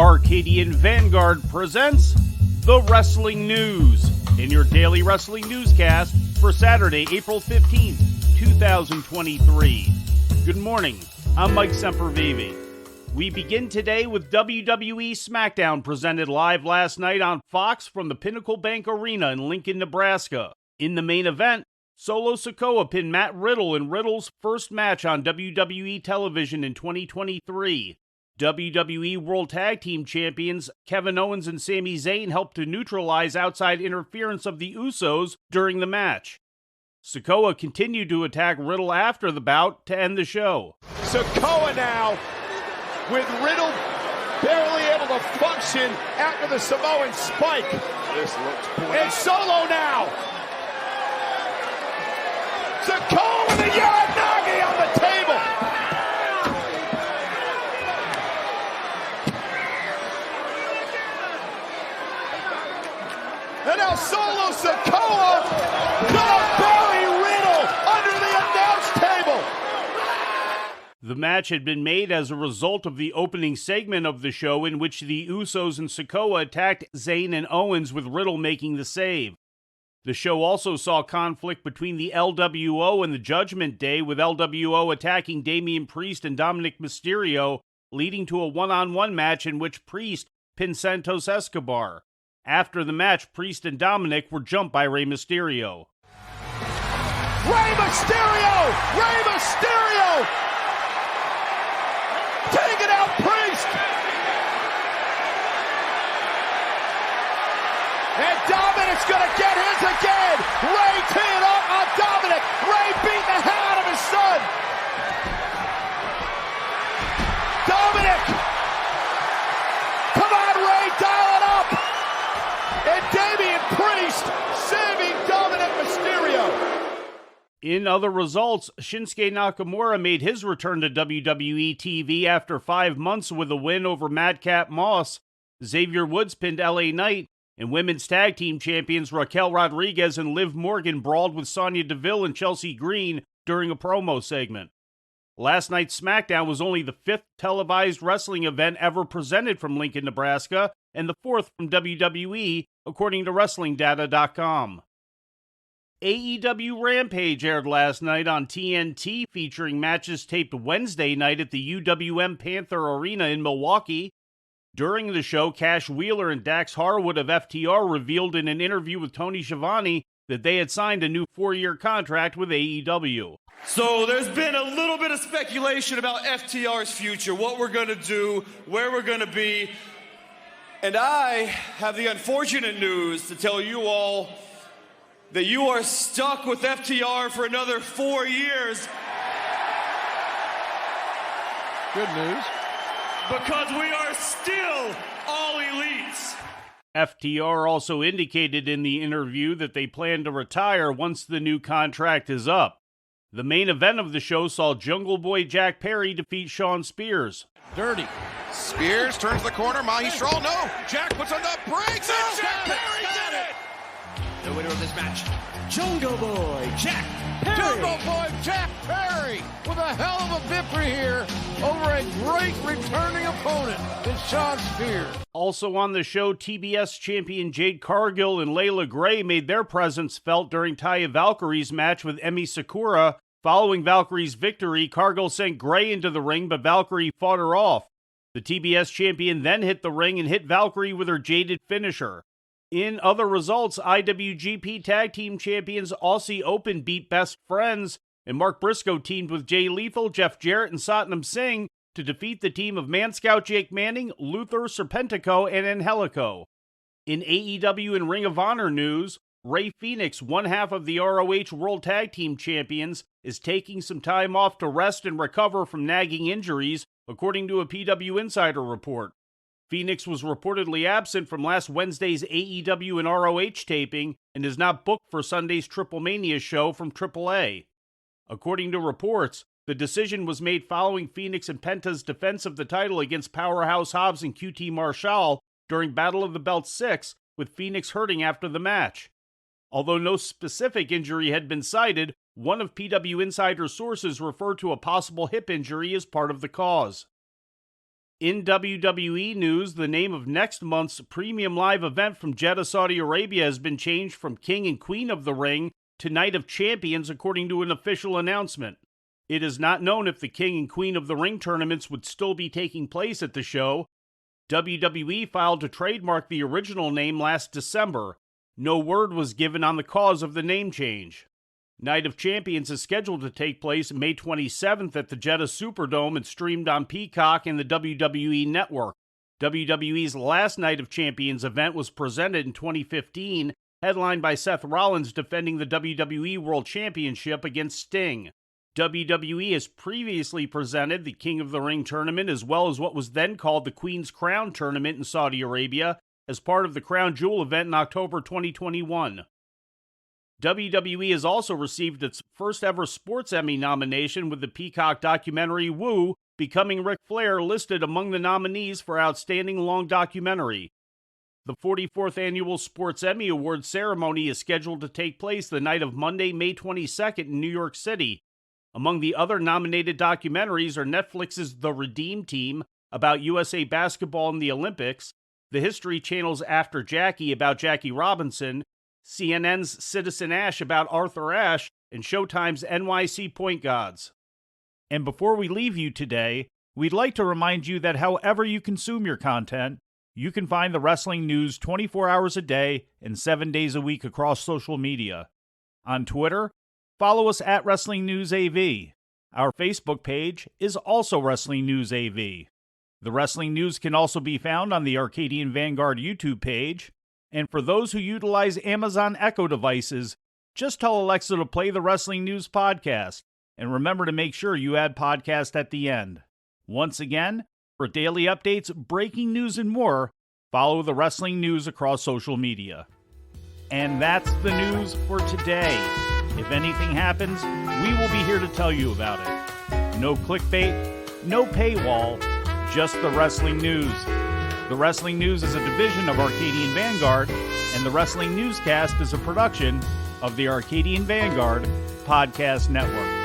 Arcadian Vanguard presents The Wrestling News in your daily wrestling newscast for Saturday, April 15th, 2023. Good morning, I'm Mike Sempervive. We begin today with WWE Smackdown, presented live last night on Fox from the Pinnacle Bank Arena in Lincoln, Nebraska. In the main event, Solo Sikoa pinned Matt Riddle in Riddle's first match on WWE television in 2023. WWE World Tag Team Champions Kevin Owens and Sami Zayn helped to neutralize outside interference of the Usos during the match. Sikoa continued to attack Riddle after the bout to end the show. Sikoa now, with Riddle barely able to function after the Samoan spike. This looks poor. And Solo now. Sikoa with a Uranage on the table. And now Solo Sikoa gonna bury Riddle under the announce table. The match had been made as a result of the opening segment of the show in which the Usos and Sikoa attacked Zayn and Owens, with Riddle making the save. The show also saw conflict between the LWO and the Judgment Day, with LWO attacking Damian Priest and Dominic Mysterio, leading to a one-on-one match in which Priest pinned Santos Escobar. After the match, Priest and Dominic were jumped by Rey Mysterio. Rey Mysterio! Rey Mysterio! Taking out Priest! And Dominic's gonna get his again! Rey teeing up on Dominic! Rey beat the hell out of his son! Dominic! Come on, Rey, dial it up! And Damian Priest saving Dominic Mysterio! In other results, Shinsuke Nakamura made his return to WWE TV after 5 months with a win over Madcap Moss. Xavier Woods pinned LA Knight, and Women's Tag Team Champions Raquel Rodriguez and Liv Morgan brawled with Sonya Deville and Chelsea Green during a promo segment. Last night's SmackDown was only the 5th televised wrestling event ever presented from Lincoln, Nebraska, and the 4th from WWE, according to WrestlingData.com. AEW Rampage aired last night on TNT, featuring matches taped Wednesday night at the UWM Panther Arena in Milwaukee. During the show, Cash Wheeler and Dax Harwood of FTR revealed in an interview with Tony Schiavone that they had signed a new 4-year contract with AEW. So there's been a little bit of speculation about FTR's future, what we're going to do, where we're going to be. And I have the unfortunate news to tell you all that you are stuck with FTR for another 4 years. Good news. Because we are still all elites. FTR also indicated in the interview that they plan to retire once the new contract is up. The main event of the show saw Jungle Boy Jack Perry defeat Shawn Spears. Dirty. Spears turns the corner. Mahi Stroll, no. Jack puts on the brakes, and Jack Perry did it! The winner of this match, Jungle Boy Jack Perry. Jungle Boy Jack Perry with a hell of a victory here over a great returning opponent in Shawn Spears. Also on the show, TBS champion Jade Cargill and Layla Gray made their presence felt during Taya Valkyrie's match with Emmy Sakura. Following Valkyrie's victory, Cargill sent Gray into the ring, but Valkyrie fought her off. The TBS champion then hit the ring and hit Valkyrie with her jaded finisher. In other results, IWGP Tag Team Champions Aussie Open beat Best Friends, and Mark Briscoe teamed with Jay Lethal, Jeff Jarrett, and Satnam Singh to defeat the team of Man Scout Jake Manning, Luther, Serpentico, and Angelico. In AEW and Ring of Honor news, Rey Fenix, one half of the ROH World Tag Team Champions, is taking some time off to rest and recover from nagging injuries, according to a PW Insider report. Phoenix was reportedly absent from last Wednesday's AEW and ROH taping and is not booked for Sunday's Triple Mania show from AAA. According to reports, the decision was made following Phoenix and Penta's defense of the title against Powerhouse Hobbs and QT Marshall during Battle of the Belt 6, with Phoenix hurting after the match. Although no specific injury had been cited, one of PW Insider's sources referred to a possible hip injury as part of the cause. In WWE news, the name of next month's premium live event from Jeddah, Saudi Arabia has been changed from King and Queen of the Ring to Night of Champions, according to an official announcement. It is not known if the King and Queen of the Ring tournaments would still be taking place at the show. WWE filed to trademark the original name last December. No word was given on the cause of the name change. Night of Champions is scheduled to take place May 27th at the Jeddah Superdome and streamed on Peacock and the WWE Network. WWE's last Night of Champions event was presented in 2015, headlined by Seth Rollins defending the WWE World Championship against Sting. WWE has previously presented the King of the Ring tournament as well as what was then called the Queen's Crown tournament in Saudi Arabia as part of the Crown Jewel event in October 2021. WWE has also received its first ever Sports Emmy nomination with the Peacock documentary Woo, Becoming Ric Flair listed among the nominees for Outstanding Long Documentary. The 44th Annual Sports Emmy Awards ceremony is scheduled to take place the night of Monday, May 22nd in New York City. Among the other nominated documentaries are Netflix's The Redeem Team about USA basketball and the Olympics, the History Channel's After Jackie about Jackie Robinson, CNN's Citizen Ash about Arthur Ashe, and Showtime's NYC Point Gods. And before we leave you today, we'd like to remind you that however you consume your content, you can find the wrestling news 24 hours a day and 7 days a week across social media. On Twitter, follow us at Wrestling News AV. Our Facebook page is also Wrestling News AV. The Wrestling News can also be found on the Arcadian Vanguard YouTube page. And for those who utilize Amazon Echo devices, just tell Alexa to play the Wrestling News podcast. And remember to make sure you add podcast at the end. Once again, for daily updates, breaking news, and more, follow the Wrestling News across social media. And that's the news for today. If anything happens, we will be here to tell you about it. No clickbait, no paywall, just the Wrestling News. The Wrestling News is a division of Arcadian Vanguard, and the Wrestling Newscast is a production of the Arcadian Vanguard Podcast Network.